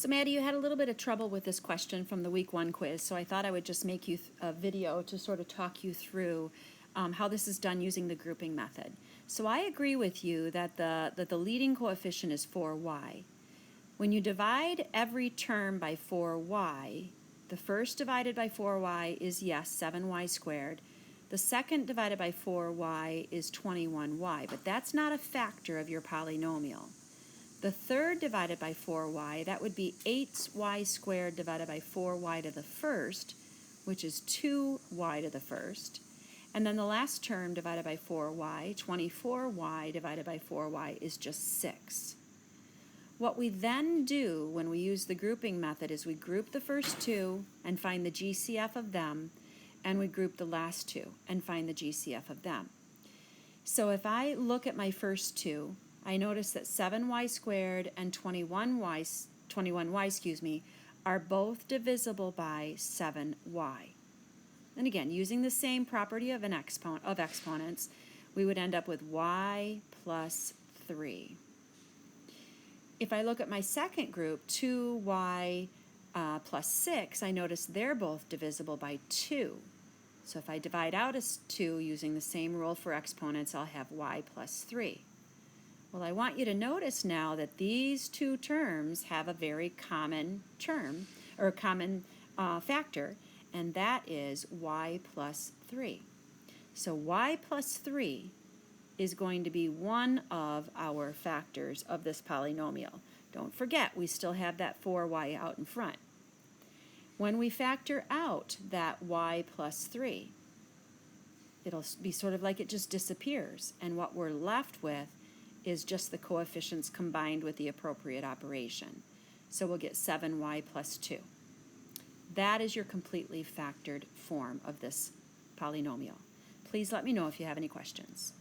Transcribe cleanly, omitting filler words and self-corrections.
So Maddie, you had a little bit of trouble with this question from the week 1 quiz, so I thought I would just make you a video to sort of talk you through how this is done using the grouping method. So I agree with you that the leading coefficient is 4y. When you divide every term by 4y, the first divided by 4y is, yes, 7y squared. The second divided by 4y is 21y, but that's not a factor of your polynomial. The third divided by 4y, that would be 8y squared divided by 4y to the first, which is 2y to the first. And then the last term divided by 4y, 24y divided by 4y, is just 6. What we then do when we use the grouping method is we group the first two and find the GCF of them, and we group the last two and find the GCF of them. So if I look at my first two, I notice that 7y squared and 21y are both divisible by 7y. And again, using the same property of exponents, we would end up with y plus 3. If I look at my second group, 2y plus 6, I notice they're both divisible by 2. So if I divide out as 2 using the same rule for exponents, I'll have y plus 3. Well, I want you to notice now that these two terms have a very common term, or a common factor, and that is y plus 3. So y plus 3 is going to be one of our factors of this polynomial. Don't forget, we still have that 4y out in front. When we factor out that y plus 3, it'll be sort of like it just disappears, and what we're left with is just the coefficients combined with the appropriate operation. So we'll get 7y plus 2. That is your completely factored form of this polynomial. Please let me know if you have any questions.